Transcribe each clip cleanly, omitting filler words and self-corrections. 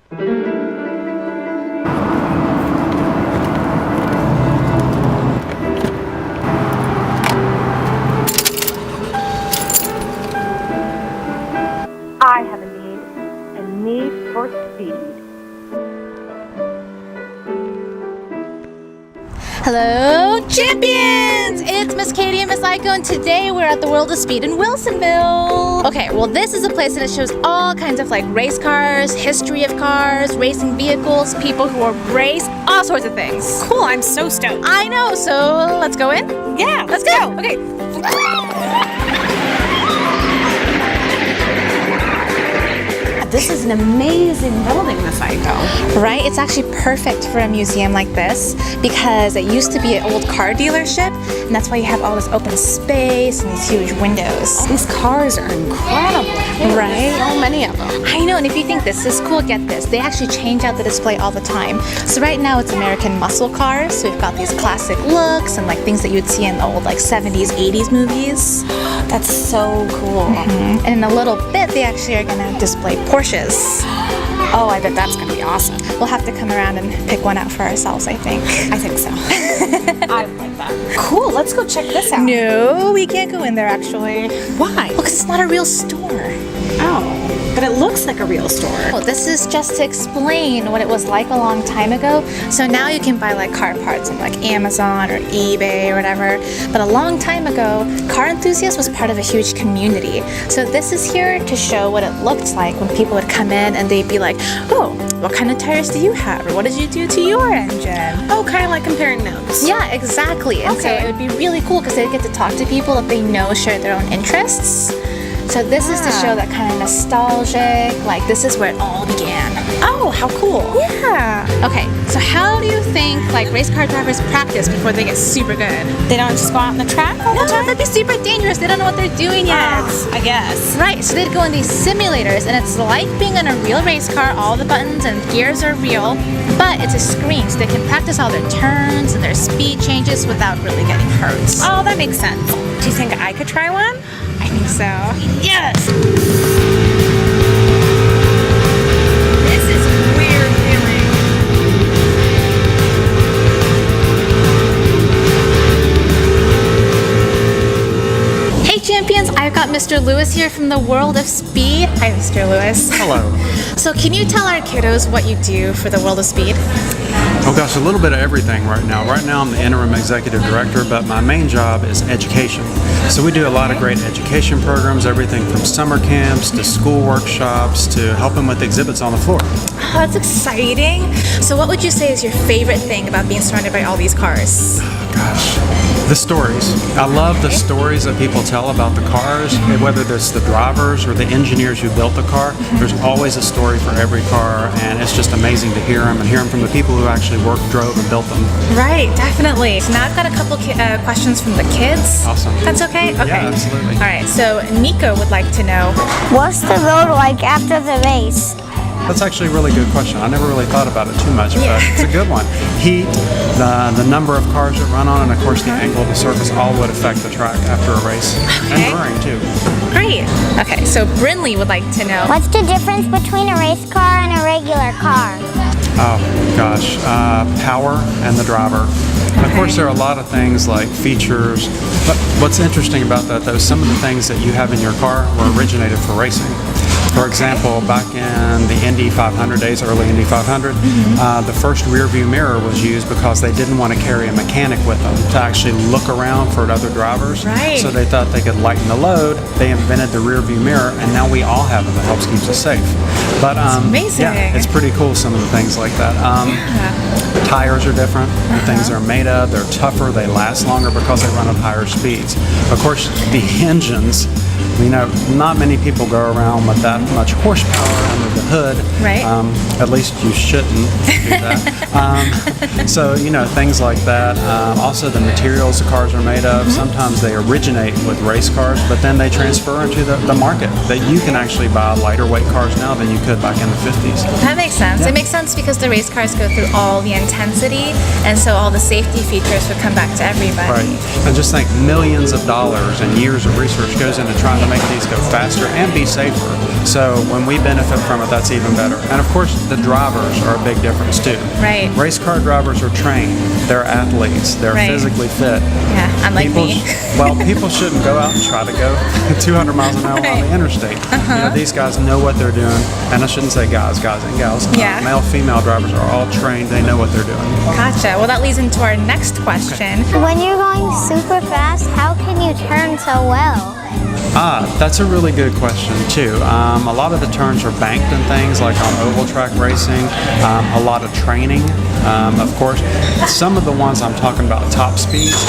I have a need for speed. Hello, champions! It's Miss Katie and Miss Aiko, and today we're at the World of Speed in Wilsonville. Okay, well this is a place that shows all kinds of like race cars, history of cars, racing vehicles, people who race, all sorts of things. Cool, I'm so stoked. I know, so let's go in? Yeah, Let's go! Okay. This is an amazing building, Miss Aiko. Right? It's actually perfect for a museum like this because it used to be an old car dealership, and that's why you have all this open space and these huge windows. These cars are incredible. Right? So many of them. I know, and if you think this is cool, get this. They actually change out the display all the time. So right now it's American muscle cars, so we've got these classic looks and like things that you'd see in the old like 70s, 80s movies. That's so cool. And in a little bit, they actually are going to display Porsches. Oh, I bet that's going to be awesome. We'll have to come around and pick one out for ourselves, I think. I think so. I like that. Cool, let's go check this out. No, we can't go in there actually. Why? Well, because it's not a real store. Oh, but it looks like a real store. Well, this is just to explain what it was like a long time ago. So now you can buy like car parts on like Amazon or eBay or whatever. But a long time ago, car enthusiasts was part of a huge community. So this is here to show what it looked like when people would come in and they'd be like, oh, what kind of tires do you have? Or what did you do to your engine? Oh, kind of like comparing notes. Yeah, exactly. And so it would be really cool because they'd get to talk to people that they know share their own interests. So this is to show that kind of nostalgic, like this is where it all began. Oh, how cool. Yeah. Okay, so how do you think like race car drivers practice before they get super good? They don't just go out on the track all the time? That'd be super dangerous. They don't know what they're doing yet. I guess. Right, so they'd go in these simulators and it's like being in a real race car. All the buttons and gears are real, but it's a screen so they can practice all their turns and their speed changes without really getting hurt. Oh, that makes sense. Do you think I could try one? I think so. Yes! This is weird feeling. Hey champions, I've got Mr. Lewis here from the World of Speed. Hi Mr. Lewis. Hello. So can you tell our kiddos what you do for the World of Speed? Oh gosh, a little bit of everything right now. Right now I'm the interim executive director, but my main job is education. So we do a lot of great education programs, everything from summer camps to school workshops to helping with exhibits on the floor. Oh, that's exciting. So what would you say is your favorite thing about being surrounded by all these cars? Gosh, the stories. I love the stories that people tell about the cars, and whether it's the drivers or the engineers who built the car. There's always a story for every car, and it's just amazing to hear them and hear them from the people who actually worked, drove, and built them. Right, definitely. So now I've got a couple questions from the kids. Awesome. That's okay? Okay. Yeah, absolutely. All right, so Nico would like to know, What's the road like after the race? That's actually a really good question. I never really thought about it too much, but it's a good one. Heat, the number of cars that run on, and of course the angle of the surface all would affect the track after a race. And brewing too. great. Okay, so Brinley would like to know, What's the difference between a race car and a regular car? Oh gosh, power and the driver. Of course, there are a lot of things like features, but what's interesting about that though, some of the things that you have in your car were originated for racing. For example, back in the Indy 500 days, early Indy 500, the first rear view mirror was used because they didn't want to carry a mechanic with them to actually look around for other drivers. Right. So they thought they could lighten the load. They invented the rear view mirror, and now we all have them. It helps keep us safe. But amazing. yeah, it's pretty cool, some of the things like that. Tires are different. The things they're made of, they're tougher, they last longer because they run at higher speeds. Of course, the engines, you know, not many people go around with that much horsepower under the hood. Right. At least you shouldn't do that. So, you know, things like that. Also, the materials the cars are made of, sometimes they originate with race cars, but then they transfer into the market. That you can actually buy lighter weight cars now than you could back in the 50s. That makes sense. Yeah. It makes sense because the race cars go through all the intensity, and so all the safety features would come back to everybody. Right. And just think millions of dollars and years of research goes into trying to to make these go faster and be safer. So when we benefit from it, that's even better. And of course, the drivers are a big difference too. Right. Race car drivers are trained. They're athletes. They're Right. physically fit. Yeah, unlike me. Well, people shouldn't go out and try to go 200 miles an hour on the interstate. These guys know what they're doing. And I shouldn't say guys and gals. Yeah. Male, female drivers are all trained. They know what they're doing. Gotcha. Well, that leads into our next question. When you're going super fast, how can you turn so well? That's a really good question too. A lot of the turns are banked and things like on oval track racing. A lot of training, of course. Some of the ones I'm talking about, top speeds,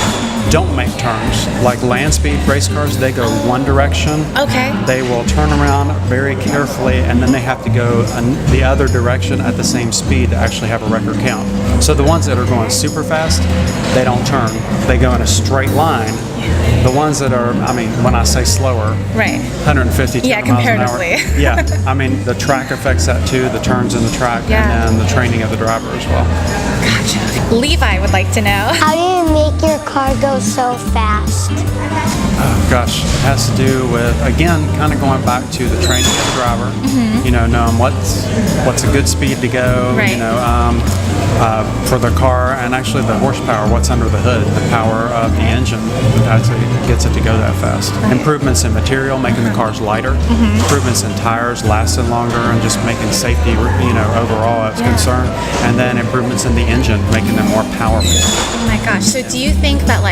don't make turns. Like land speed race cars, they go one direction. Okay. They will turn around very carefully, and then they have to go the other direction at the same speed to actually have a record count. So the ones that are going super fast, they don't turn. They go in a straight line. The ones that are, when I say slower, Right. 150 Yeah, miles an hour. comparatively. Yeah, the track affects that too, the turns in the track, Yeah. and then the training of the driver as well. Gotcha. Levi would like to know. How do you make your car go so fast? Oh gosh, it has to do with, again, kind of going back to the training of the driver. Knowing what's a good speed to go. Right. For the car, and actually the horsepower, what's under the hood, the power of the engine that actually gets it to go that fast. Improvements in material, making the cars lighter. Improvements in tires, lasting longer, and just making safety, overall as concerned. And then improvements in the engine, making them more powerful. Oh my gosh. So do you think that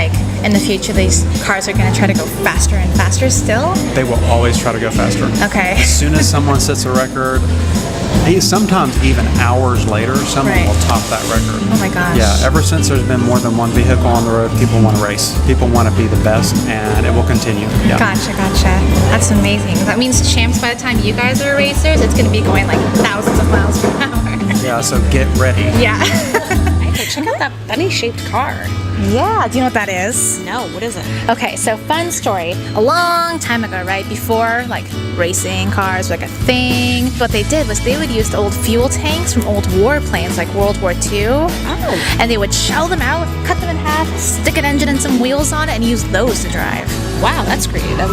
in the future these cars are going to try to go faster and faster still? They will always try to go faster. Okay. As soon as someone sets a record, sometimes even hours later, someone Right. will top that record. Oh my gosh. Yeah, ever since there's been more than one vehicle on the road, people want to race. People want to be the best, and it will continue. Yeah. Gotcha. That's amazing. That means, champs, by the time you guys are racers, it's going to be going thousands of miles per hour. Yeah, so get ready. Yeah. Check out that bunny-shaped car. Yeah. Do you know what that is? No, what is it? Okay, so fun story. A long time ago, right, before racing cars were a thing, what they did was they would use the old fuel tanks from old warplanes like World War II. Oh. And they would shell them out, cut them in half, stick an engine and some wheels on it, and use those to drive. Wow, that's creative.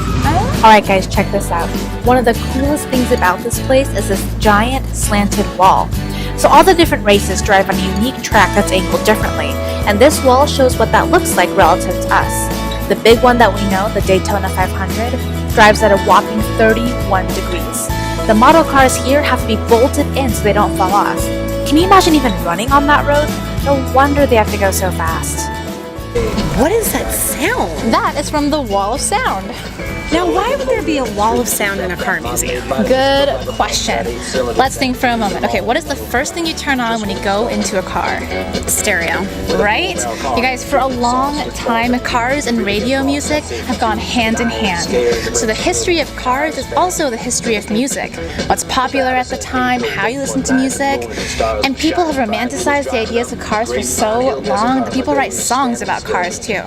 Alright guys, check this out. One of the coolest things about this place is this giant slanted wall. So all the different races drive on a unique track that's angled differently, and this wall shows what that looks like relative to us. The big one that we know, the Daytona 500, drives at a whopping 31 degrees. The model cars here have to be bolted in so they don't fall off. Can you imagine even running on that road? No wonder they have to go so fast. What is that sound? That is from the Wall of Sound. Now, why would there be a wall of sound in a car museum? Good question. Let's think for a moment. Okay, what is the first thing you turn on when you go into a car? Stereo. Right? You guys, for a long time, cars and radio music have gone hand in hand. So the history of cars is also the history of music. What's popular at the time, how you listen to music. And people have romanticized the ideas of cars for so long that people write songs about cars too.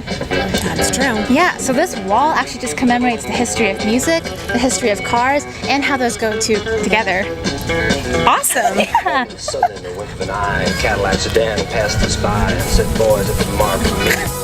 That's true. Yeah, so this wall actually just commemorates the history of music, the history of cars, and how those go together. Awesome. Yeah. Suddenly, in the wink of an eye, a Cadillac sedan passed us by and said, "Boys, if it's marked."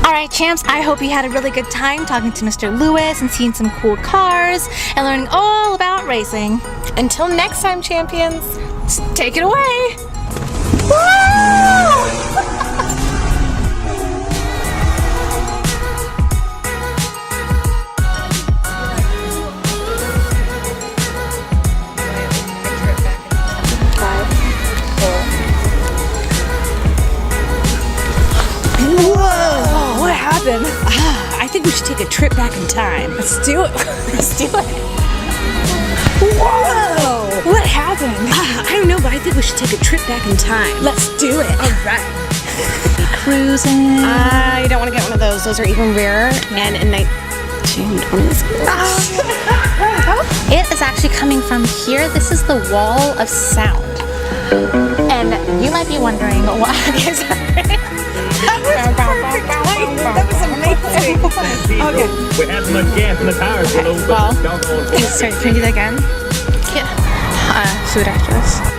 Alright, champs, I hope you had a really good time talking to Mr. Lewis and seeing some cool cars and learning all about racing. Until next time, champions. Take it away! happened? I think we should take a trip back in time. Let's do it. Let's do it. Whoa! What happened? I don't know, but I think we should take a trip back in time. Let's do it. All right. Cruising. I don't want to get one of those. Those are even rarer. And in 1920s. It is actually coming from here. This is the wall of sound. And you might be wondering why. That was amazing. Okay. We had so much gas in the tires. Well, sorry, can you do that again? Yeah. Food after this.